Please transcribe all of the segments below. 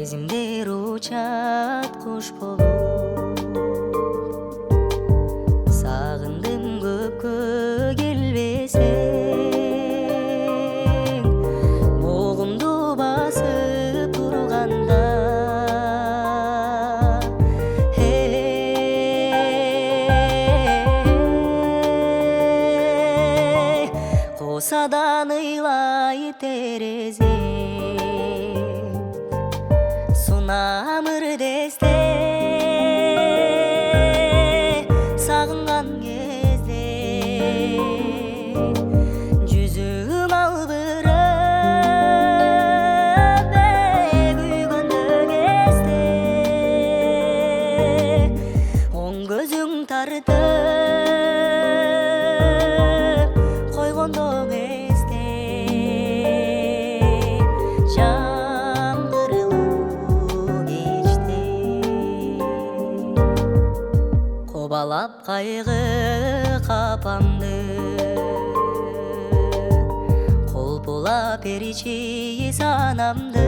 Сезимдер учат куш болуп, сагындым көпкө келбесең, бугумду басып турганда. Косадан ыйлай терезе, сунамыр десте, сагынган кезде жүзүм албырап, күйгөндө кезде оң көзүң тартып койгондо кезде Кобалап кайгы капамды, колпулап эричи санамды,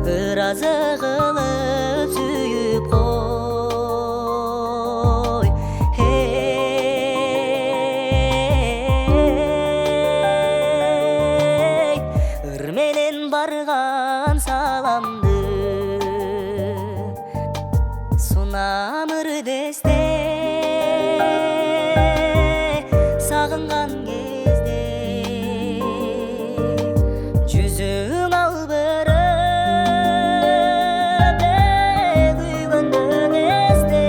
ыразы кылып сүйүп кой. Ыр менен барган саламды, сунамыр десте, сагынган кезде жүзүң албырап, күйгөндө кезде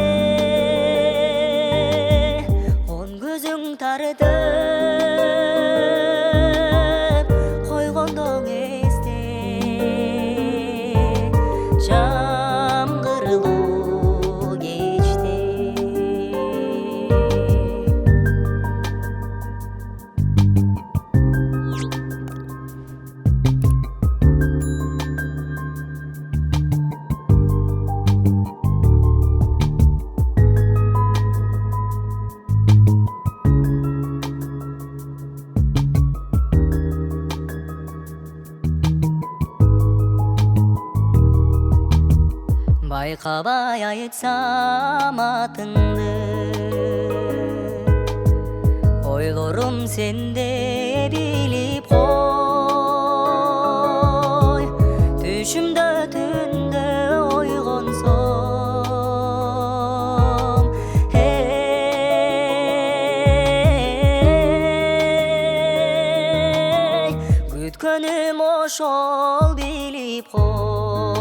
оң көзүң тартып койгондо кезде байкабай айтсам атыңды, ойлорум сенде билип кой. Түшүмдө түндө ойгонсом, күткөнүм ошол билип кой.